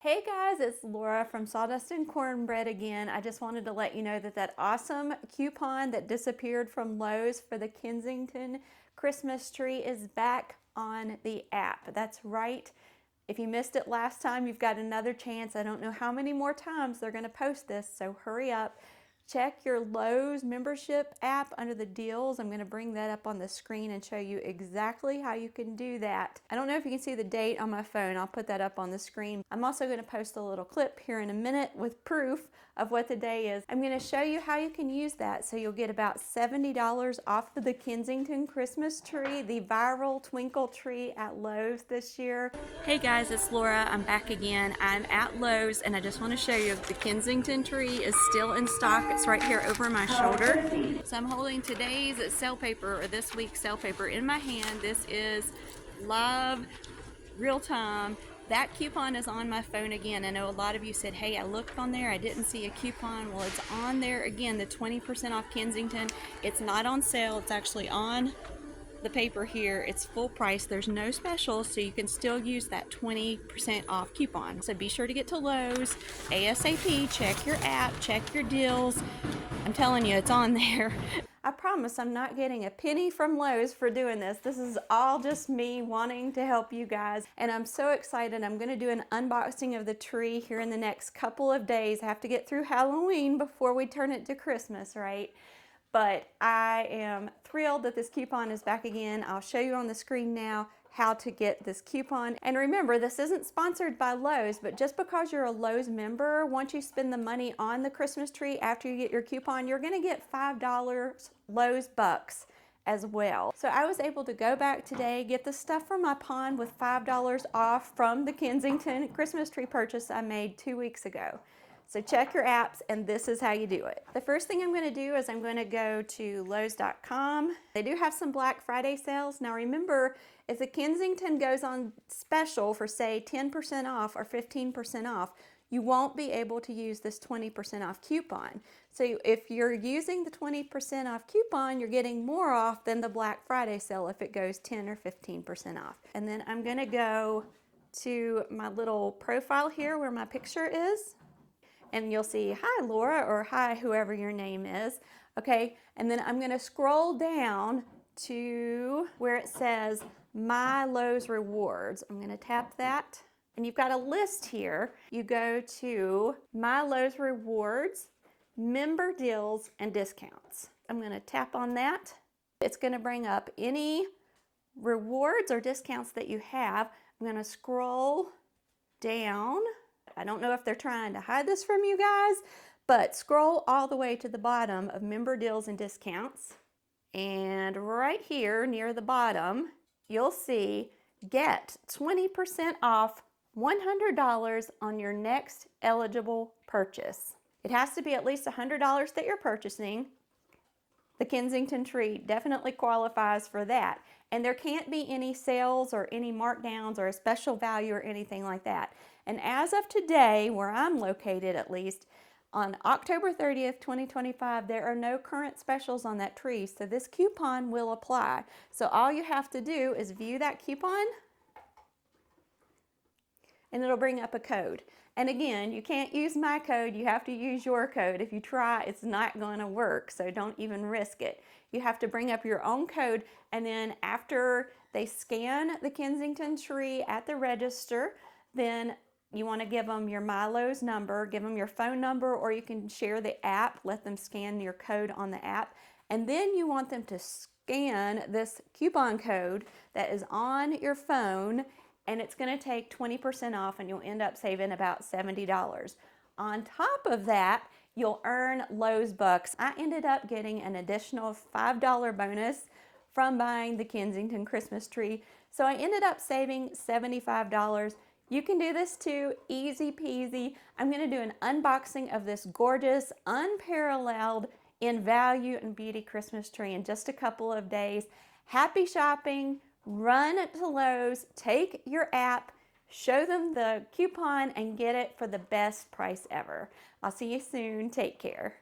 Hey guys, it's Laura from Sawdust and Cornbread again. I just wanted to let you know that that awesome coupon that disappeared from Lowe's for the Kensington Christmas tree is back on the app. That's right. If you missed it last time, you've got another chance. I don't know how many more times they're going to post this, so hurry up. Check your Lowe's membership app under the deals. I'm going to bring that up on the screen and show you exactly how you can do that. I don't know if you can see the date on my phone. I'll put that up on the screen. I'm also going to post a little clip here in a minute with proof of what the day is. I'm going to show you how you can use that so you'll get about $70 off of the Kensington Christmas tree, the viral twinkle tree at Lowe's this year. Hey guys, it's Laura. I'm back again. I'm at Lowe's and I just want to show you the Kensington tree is still in stock. It's right here over my shoulder. So I'm holding today's sale paper, or this week's sale paper, in my hand. This is live, real time. That coupon is on my phone again. I know a lot of you said, hey, I looked on there, I didn't see a coupon. Well, it's on there again, the 20% off Kensington. It's not on sale, it's actually on the paper here. It's full price, there's no specials, so you can still use that 20% off coupon. So be sure to get to Lowe's ASAP, check your app, check your deals. I'm telling you, it's on there. I promise I'm not getting a penny from Lowe's for doing this. This is all just me wanting to help you guys. And I'm so excited. I'm gonna do an unboxing of the tree here in the next couple of days. I have to get through Halloween before we turn it to Christmas, right? But I am thrilled that this coupon is back again. I'll show you on the screen now how to get this coupon. And remember, this isn't sponsored by Lowe's, but just because you're a Lowe's member, once you spend the money on the Christmas tree after you get your coupon, you're gonna get $5 Lowe's bucks as well. So I was able to go back today, get the stuff from my pond with $5 off from the Kensington Christmas tree purchase I made 2 weeks ago. So check your apps, and this is how you do it. The first thing I'm going to do is I'm going to go to Lowes.com. They do have some Black Friday sales. Now remember, if the Kensington goes on special for say 10% off or 15% off, you won't be able to use this 20% off coupon. So if you're using the 20% off coupon, you're getting more off than the Black Friday sale if it goes 10 or 15% off. And then I'm going to go to my little profile here where my picture is. And you'll see, hi Laura, or hi whoever your name is, okay? And then I'm gonna scroll down to where it says My Lowe's Rewards. I'm gonna tap that, and you've got a list here. You go to My Lowe's Rewards, Member Deals, and Discounts. I'm gonna tap on that. It's gonna bring up any rewards or discounts that you have. I'm gonna scroll down. I don't know if they're trying to hide this from you guys, but scroll all the way to the bottom of Member Deals and Discounts. And right here near the bottom, you'll see get 20% off $100 on your next eligible purchase. It has to be at least $100 that you're purchasing. The Kensington tree definitely qualifies for that. And there can't be any sales or any markdowns or a special value or anything like that. And as of today, where I'm located at least, on October 30th, 2025, there are no current specials on that tree, so this coupon will apply. So all you have to do is view that coupon, and it'll bring up a code. And again, you can't use my code, you have to use your code. If you try, it's not gonna work, so don't even risk it. You have to bring up your own code, and then after they scan the Kensington tree at the register, then you wanna give them your My Lowe's number, give them your phone number, or you can share the app, let them scan your code on the app, and then you want them to scan this coupon code that is on your phone, and it's gonna take 20% off, and you'll end up saving about $70. On top of that, you'll earn Lowe's bucks. I ended up getting an additional $5 bonus from buying the Kensington Christmas tree, so I ended up saving $75. You can do this too, easy peasy. I'm gonna do an unboxing of this gorgeous, unparalleled in value and beauty Christmas tree in just a couple of days. Happy shopping. Run to Lowe's, take your app, show them the coupon, and get it for the best price ever. I'll see you soon. Take care.